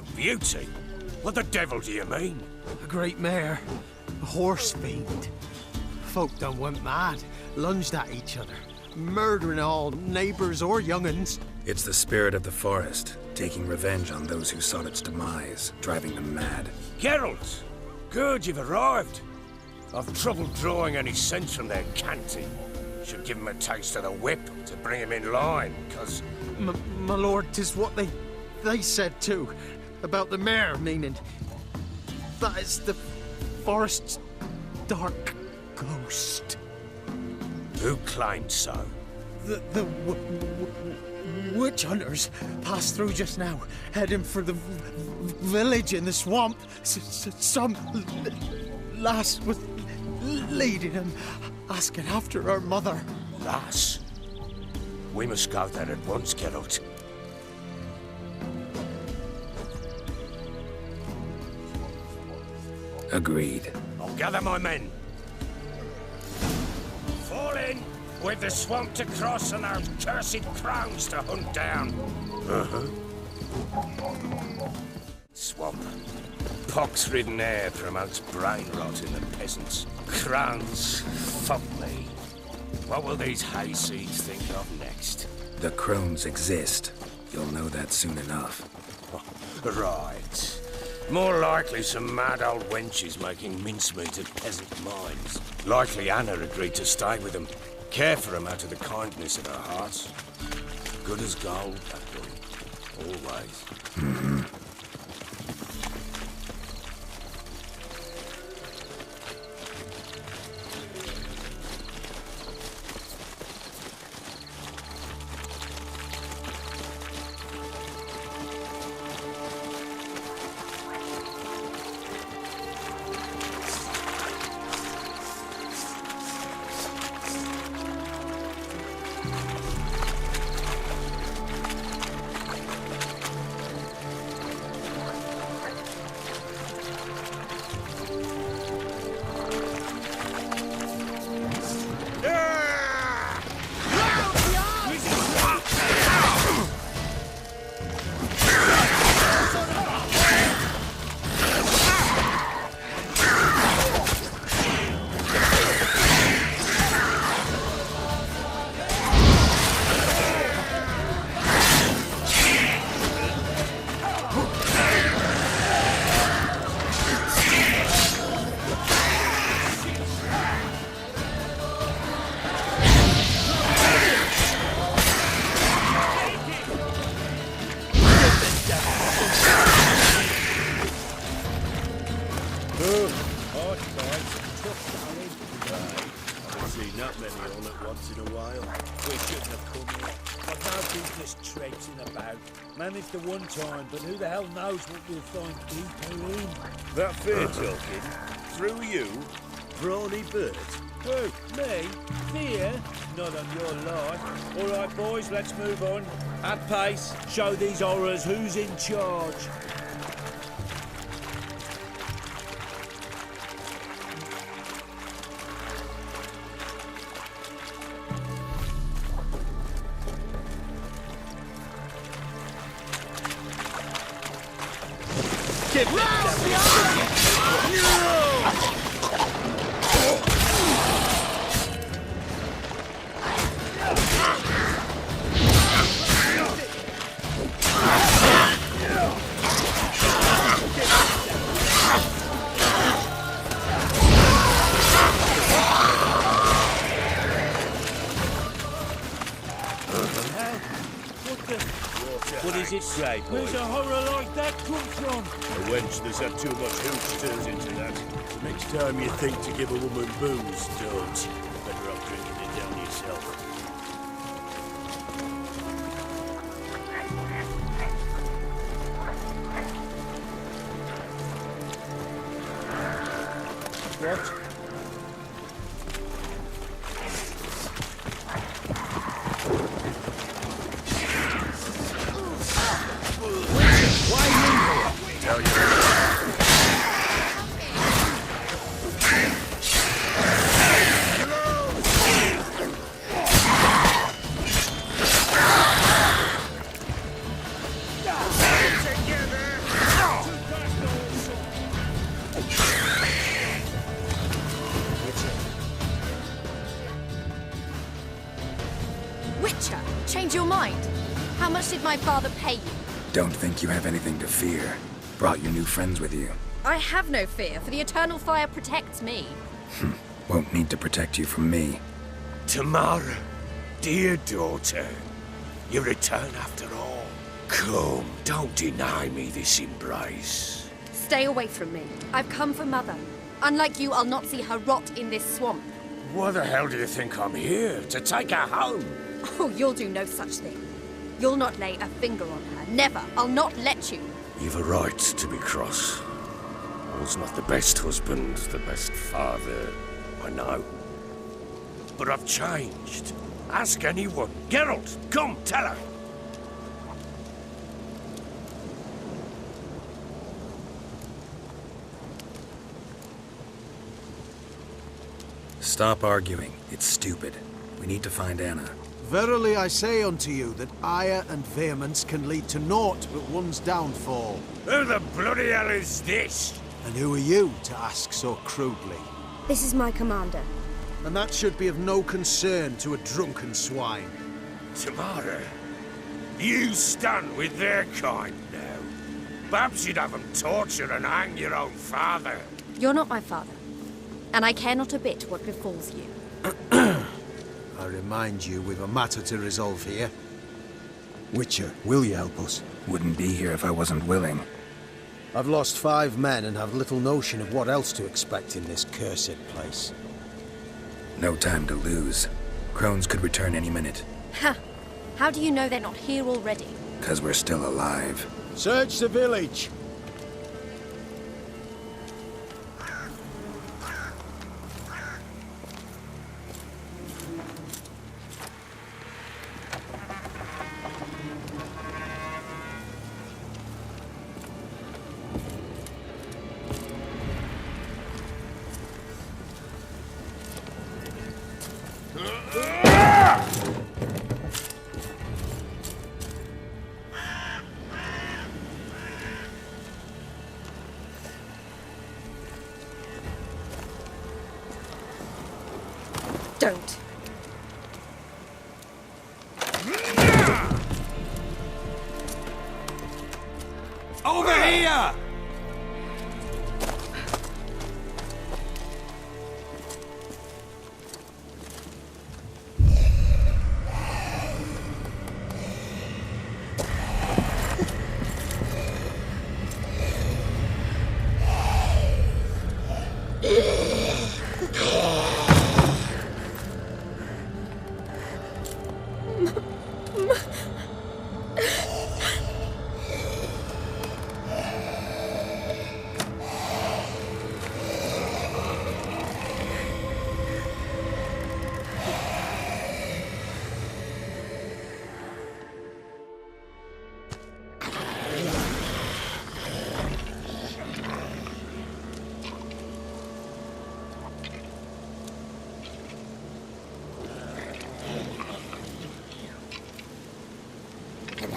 A beauty? What the devil do you mean? A great mare. A horse fiend. Folk done went mad, lunged at each other, murdering all neighbours or young'uns. It's the spirit of the forest, taking revenge on those who sought its demise, driving them mad. Geralt! Good, you've arrived. I've trouble drawing any sense from their canting. Should give him a taste of the whip to bring him in line, cause... My lord, 'tis what they said too. About the mare, meaning... that is the forest's dark ghost. Who claimed so? The witch hunters passed through just now, heading for the village in the swamp. Some lass was leading them, asking after her mother. Lass? We must go there at once, Geralt. Agreed. I'll gather my men. Fall in, with the swamp to cross and those cursed crows to hunt down. Swamp. Pox-ridden air promotes brain rot in the peasants. Crones, fuck me. What will these hayseeds think of next? The crones exist. You'll know that soon enough. Right. More likely some mad old wenches making mincemeat of peasant minds. Likely Anna agreed to stay with them. Care for them out of the kindness of her heart. Good as gold, that girl. Always. Managed the one time, but who the hell knows what we'll find deeper in? That fair talking? Through you? Brawny Bert? Who? Me? Fear? Not on your life. All right, boys, let's move on. At pace, show these horrors who's in charge. What is it, Grey Boy? Where's a horror like that come from? A wench that's had too much hooch turns into that. So next time you think to give a woman booze, don't. Better off drinking it down yourself. What? did my father pay you? Don't think you have anything to fear. Brought your new friends with you. I have no fear, for the eternal fire protects me. Won't need to protect you from me. Tamara, dear daughter, you return after all. Come, don't deny me this embrace. Stay away from me. I've come for Mother. Unlike you, I'll not see her rot in this swamp. Why the hell do you think I'm here? To take her home? Oh, you'll do no such thing. You'll not lay a finger on her. Never. I'll not let you. You've a right to be cross. I was not the best husband, the best father, I know. But I've changed. Ask anyone. Geralt, come, tell her. Stop arguing. It's stupid. We need to find Anna. Verily I say unto you that ire and vehemence can lead to naught but one's downfall. Who the bloody hell is this? And who are you to ask so crudely? This is my commander. And that should be of no concern to a drunken swine. Tamara, you stand with their kind now. Perhaps you'd have them torture and hang your own father. You're not my father, and I care not a bit what befalls you. I remind you, we've a matter to resolve here. Witcher, will you help us? Wouldn't be here if I wasn't willing. I've lost 5 men and have little notion of what else to expect in this cursed place. No time to lose. Crones could return any minute. Ha! How do you know they're not here already? 'Cause we're still alive. Search the village! Don't. Over here!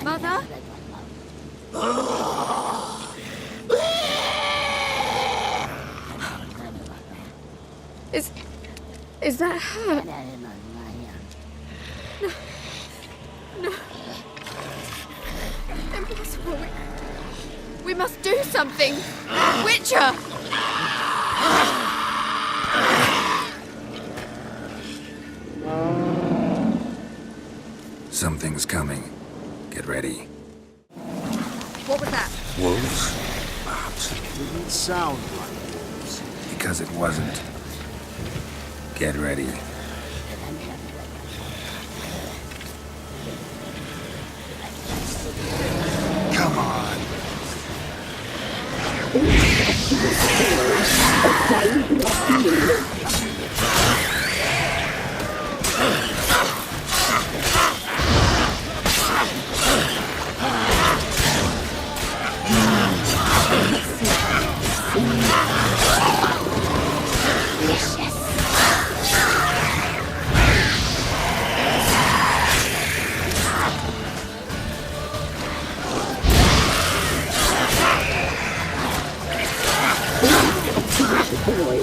Mother? Is that her? No. Impossible. We must do something. Witcher! Something's coming. Get ready. What was that? Wolves? Perhaps. It didn't sound like wolves. Because it wasn't. Get ready. Come on! Boy,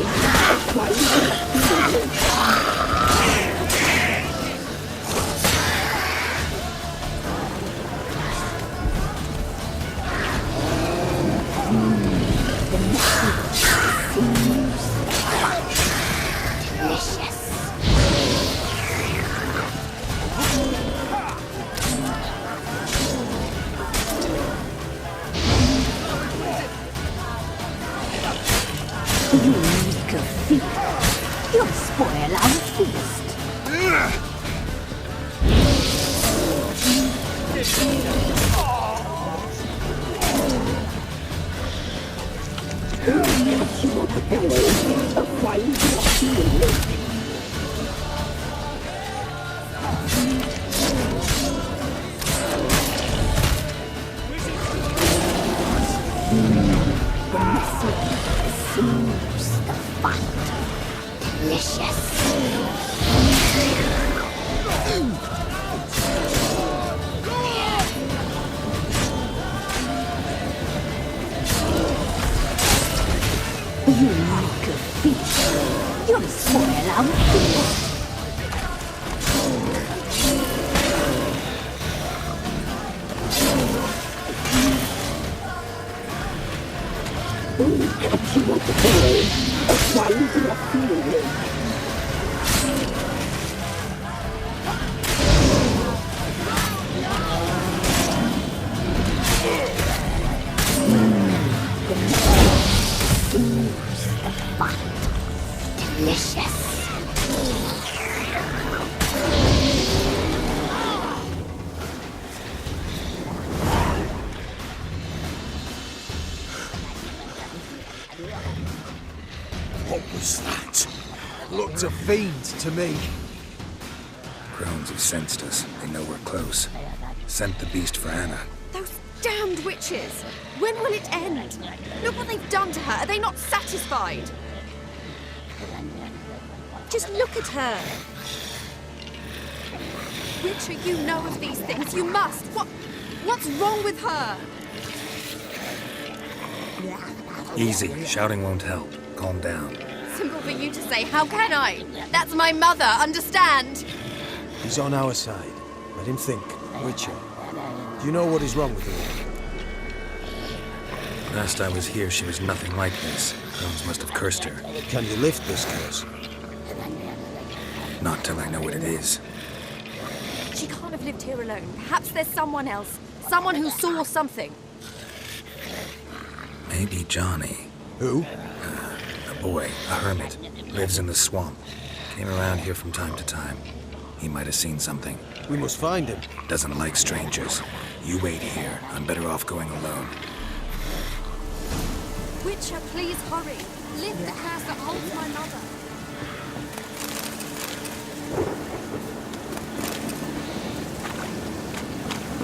What was that? Looked a fiend to me. Crones have sensed us. They know we're close. Sent the beast for Anna. Those damned witches! When will it end? Look what they've done to her. Are they not satisfied? Just look at her. Witcher, you know of these things. You must. What's wrong with her? Easy. Shouting won't help. Calm down. Simple for you to say. How can I? That's my mother. Understand? He's on our side. Let him think. Witcher. Do you know what is wrong with her? Last I was here, she was nothing like this. Crones must have cursed her. Can you lift this curse? Not till I know what it is. She can't have lived here alone. Perhaps there's someone else. Someone who saw something. Maybe Johnny. Who? A boy, a hermit. Lives in the swamp. Came around here from time to time. He might have seen something. We must find him. Doesn't like strangers. You wait here. I'm better off going alone. Witcher, please hurry. Lift the curse that holds my mother.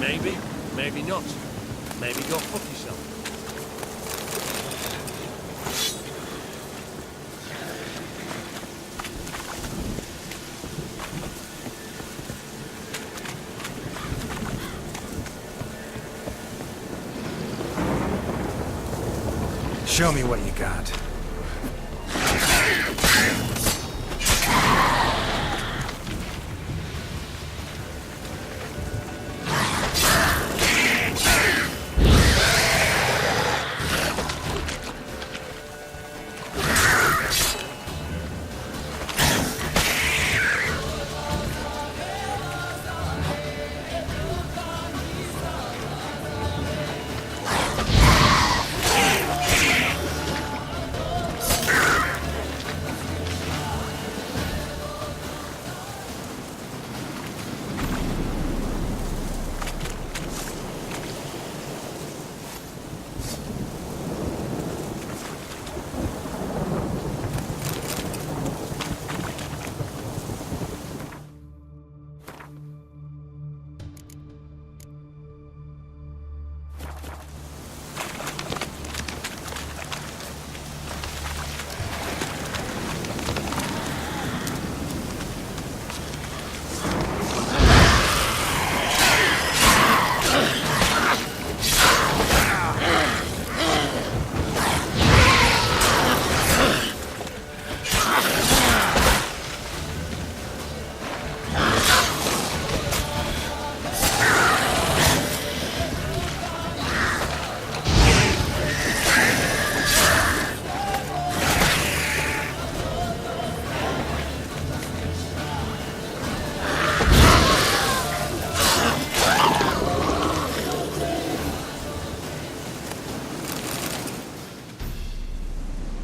Maybe, maybe not. Maybe go fuck yourself. Show me what you got.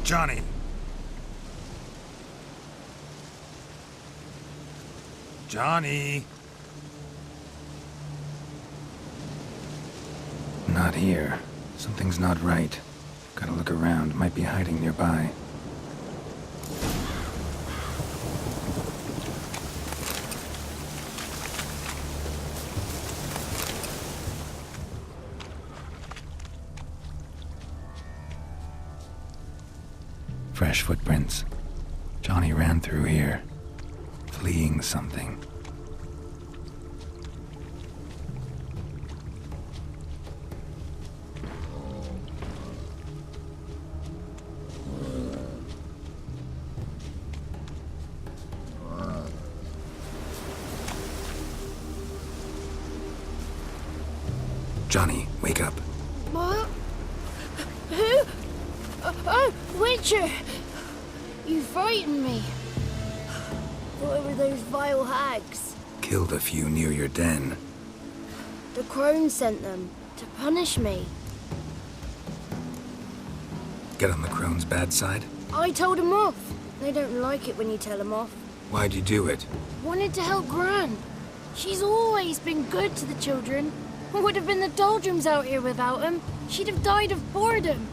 Johnny. Johnny. Not here. Something's not right. Gotta look around. Might be hiding nearby. Fresh footprints. Johnny ran through here, fleeing something. Johnny, wake up. What? Who? Oh, Witcher! You frightened me. Thought it were those vile hags. Killed a few near your den. The crone sent them to punish me. Get on the crone's bad side? I told them off. They don't like it when you tell them off. Why'd you do it? Wanted to help Gran. She's always been good to the children. Would have been the doldrums out here without him. She'd have died of boredom.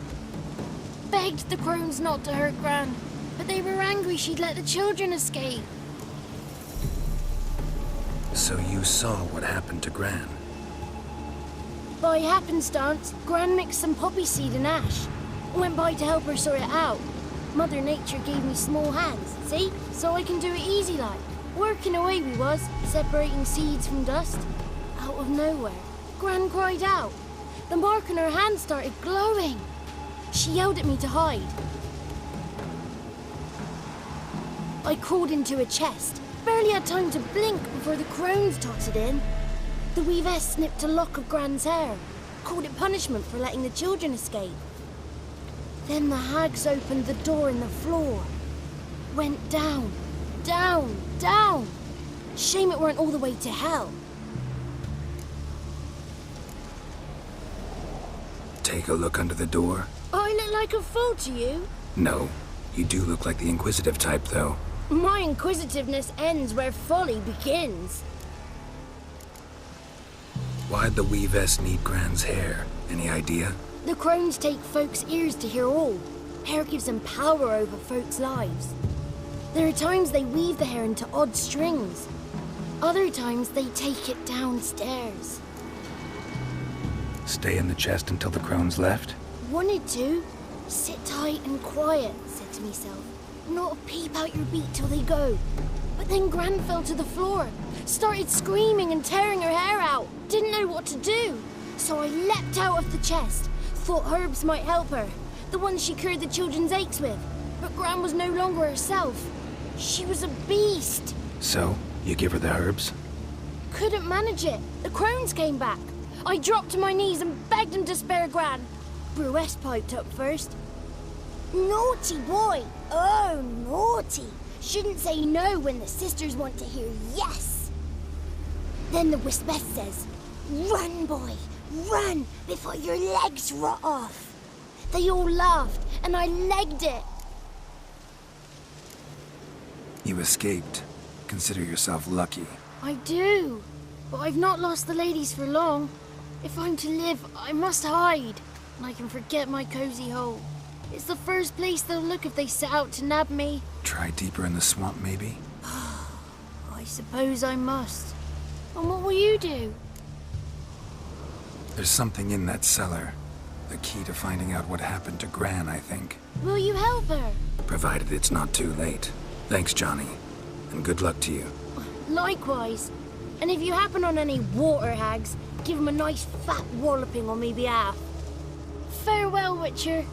Begged the crones not to hurt Gran, but they were angry she'd let the children escape. So you saw what happened to Gran? By happenstance, Gran mixed some poppy seed and ash. Went by to help her sort it out. Mother Nature gave me small hands, see? So I can do it easy like. Working away we was, separating seeds from dust. Out of nowhere, Gran cried out. The mark on her hand started glowing. She yelled at me to hide. I crawled into a chest. Barely had time to blink before the crones totted in. The weavess snipped a lock of Gran's hair. Called it punishment for letting the children escape. Then the hags opened the door in the floor. Went down, down, down. Shame it weren't all the way to hell. Take a look under the door. I look like a fool to you? No, you do look like the inquisitive type, though. My inquisitiveness ends where folly begins. Why'd the weavess need Gran's hair? Any idea? The crones take folks' ears to hear all. Hair gives them power over folks' lives. There are times they weave the hair into odd strings. Other times they take it downstairs. Stay in the chest until the crones left? Wanted to. Sit tight and quiet, said to myself. Not peep out your beat till they go. But then Gran fell to the floor. Started screaming and tearing her hair out. Didn't know what to do. So I leapt out of the chest. Thought herbs might help her. The ones she cured the children's aches with. But Gran was no longer herself. She was a beast. So, you give her the herbs? Couldn't manage it. The crones came back. I dropped to my knees and begged him to spare Gran. Bruess piped up first. Naughty boy. Oh, naughty. Shouldn't say no when the sisters want to hear yes. Then the Wispeth says, run, boy, run before your legs rot off. They all laughed and I legged it. You escaped. Consider yourself lucky. I do, but I've not lost the ladies for long. If I'm to live, I must hide, and I can forget my cozy hole. It's the first place they'll look if they set out to nab me. Try deeper in the swamp, maybe? I suppose I must. And what will you do? There's something in that cellar. The key to finding out what happened to Gran, I think. Will you help her? Provided it's not too late. Thanks, Johnny. And good luck to you. Likewise. And if you happen on any water hags, give them a nice fat walloping on me behalf. Farewell, Witcher.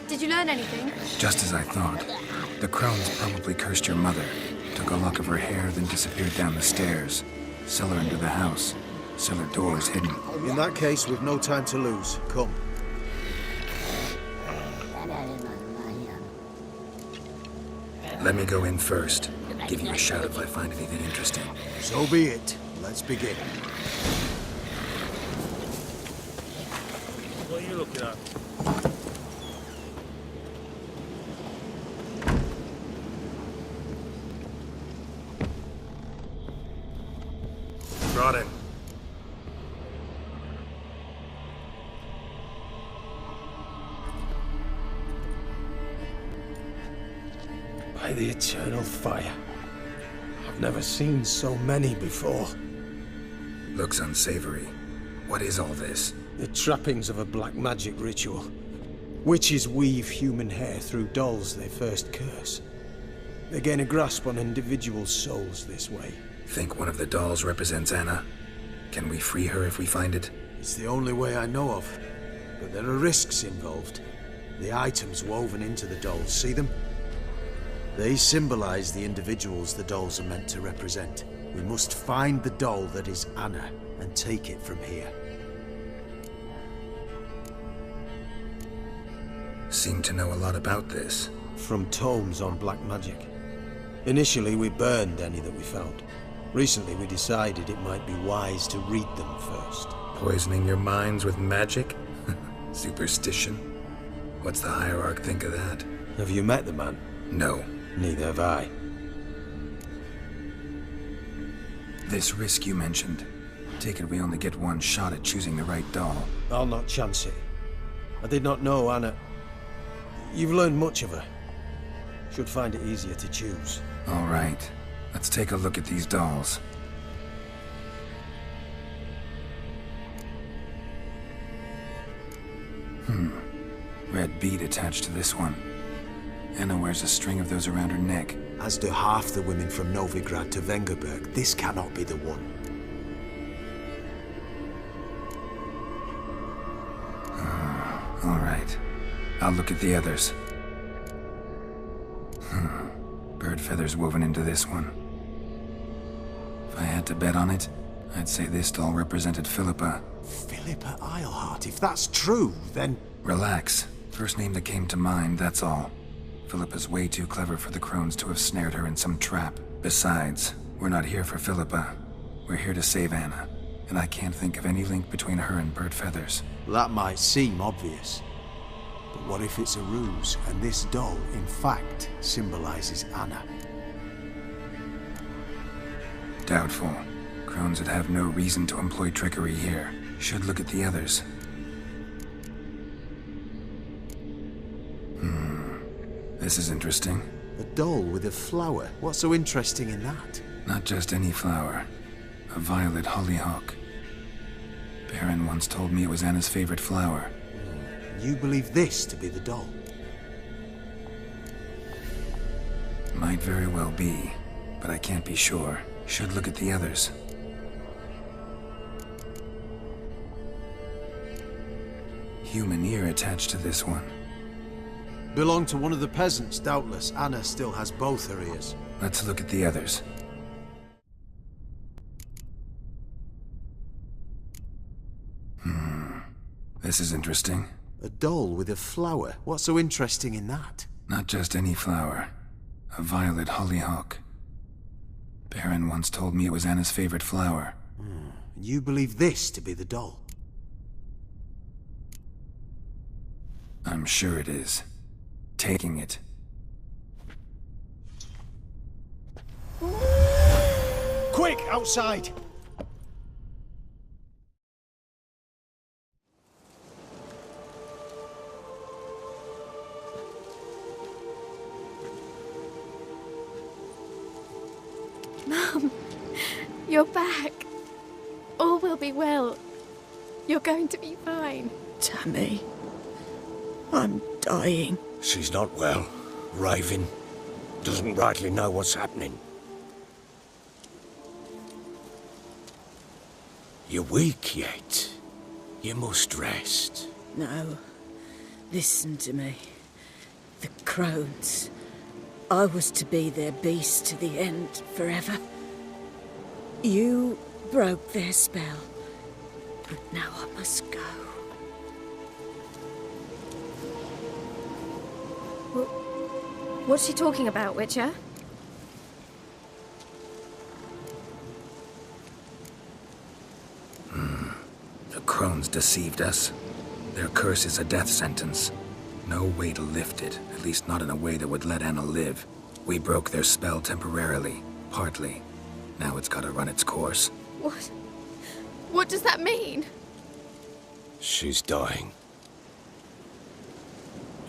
Did you learn anything? Just as I thought. The crones probably cursed your mother. Took a lock of her hair, then disappeared down the stairs. Cellar into the house. Cellar door is hidden. In that case, we've no time to lose. Come. Let me go in first. Give you a shout if I find anything interesting. So be it. Let's begin. What are you looking at? Brought in. By the eternal fire. I've never seen so many before. Looks unsavory. What is all this? The trappings of a black magic ritual. Witches weave human hair through dolls they first curse. They gain a grasp on individual souls this way. Think one of the dolls represents Anna? Can we free her if we find it? It's the only way I know of. But there are risks involved. The items woven into the dolls, see them? They symbolize the individuals the dolls are meant to represent. We must find the doll that is Anna and take it from here. Seem to know a lot about this. From tomes on black magic. Initially, we burned any that we found. Recently, we decided it might be wise to read them first. Poisoning your minds with magic? Superstition? What's the hierarch think of that? Have you met the man? No. Neither have I. This risk you mentioned. Take it we only get one shot at choosing the right doll. I'll not chance it. I did not know Anna. You've learned much of her. Should find it easier to choose. All right. Let's take a look at these dolls. Red bead attached to this one. Anna wears a string of those around her neck. As do half the women from Novigrad to Vengerberg. This cannot be the one. All right. I'll look at the others. Bird feathers woven into this one. If I had to bet on it, I'd say this doll represented Philippa. Philippa Eilhart, if that's true, then... Relax. First name that came to mind, that's all. Philippa's way too clever for the crones to have snared her in some trap. Besides, we're not here for Philippa. We're here to save Anna. And I can't think of any link between her and bird feathers. That might seem obvious. But what if it's a ruse, and this doll, in fact, symbolizes Anna? Doubtful. Crones would have no reason to employ trickery here. Should look at the others. This is interesting. A doll with a flower. What's so interesting in that? Not just any flower. A violet hollyhock. Baron once told me it was Anna's favorite flower. You believe this to be the doll? Might very well be, but I can't be sure. Should look at the others. Human ear attached to this one. Belonged to one of the peasants, doubtless. Anna still has both her ears. Let's look at the others. This is interesting. A doll with a flower. What's so interesting in that? Not just any flower. A violet hollyhock. Baron once told me it was Anna's favorite flower. You believe this to be the doll? I'm sure it is. Taking it. Quick, outside! Mum, you're back. All will be well. You're going to be fine. Tammy, I'm dying. She's not well. Raving. Doesn't rightly know what's happening. You're weak yet. You must rest. No, listen to me. The crones. I was to be their beast to the end, forever. You broke their spell. But now I must go. What's she talking about, Witcher? The crones deceived us. Their curse is a death sentence. No way to lift it, at least not in a way that would let Anna live. We broke their spell temporarily, partly. Now it's gotta run its course. What? What does that mean? She's dying.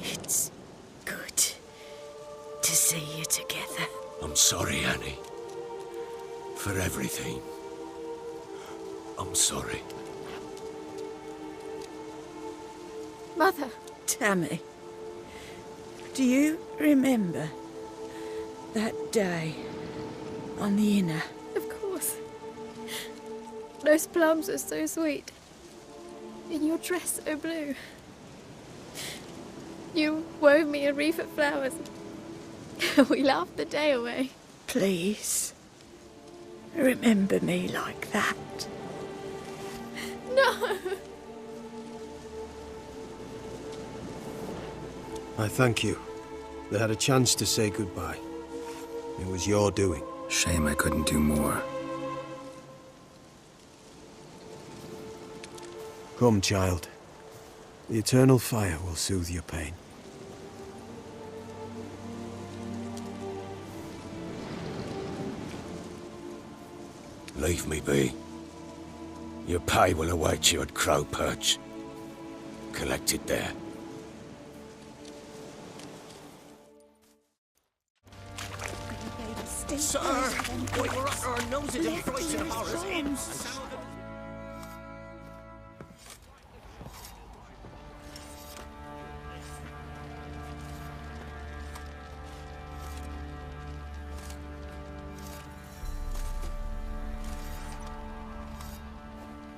It's good to see you together. I'm sorry, Annie. For everything. I'm sorry. Mother. Tammy, do you remember that day on the Inner? Of course. Those plums are so sweet. And your dress so blue. You wove me a wreath of flowers. We laughed the day away. Please, remember me like that. No! I thank you. They had a chance to say goodbye. It was your doing. Shame I couldn't do more. Come, child. The eternal fire will soothe your pain. Leave me be. Your pay will await you at Crow Perch. Collect it there. Sir, we were up our noses in frights and horrors in.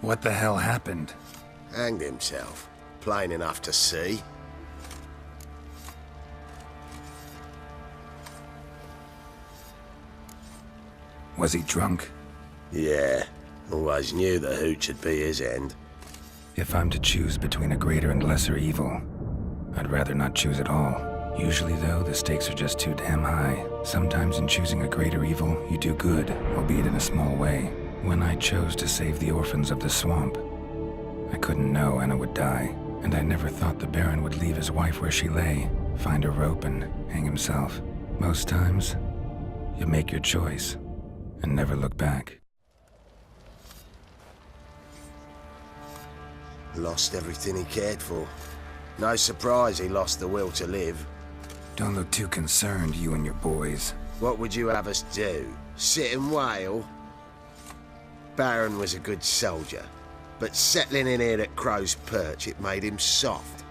What the hell happened? Hanged himself. Plain enough to see. Was he drunk? Yeah. Always knew the hooch would be his end. If I'm to choose between a greater and lesser evil, I'd rather not choose at all. Usually, though, the stakes are just too damn high. Sometimes in choosing a greater evil, you do good, albeit in a small way. When I chose to save the orphans of the swamp, I couldn't know Anna would die, and I never thought the Baron would leave his wife where she lay, find a rope and hang himself. Most times, you make your choice and never look back. Lost everything he cared for. No surprise he lost the will to live. Don't look too concerned, you and your boys. What would you have us do? Sit and wail? Baron was a good soldier, but settling in here at Crow's Perch, it made him soft.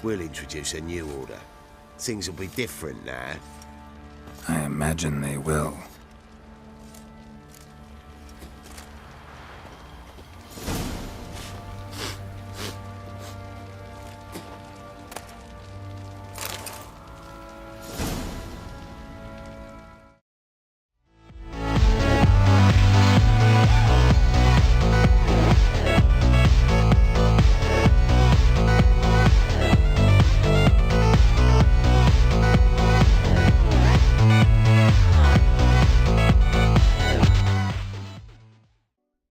We'll introduce a new order. Things will be different now. I imagine they will.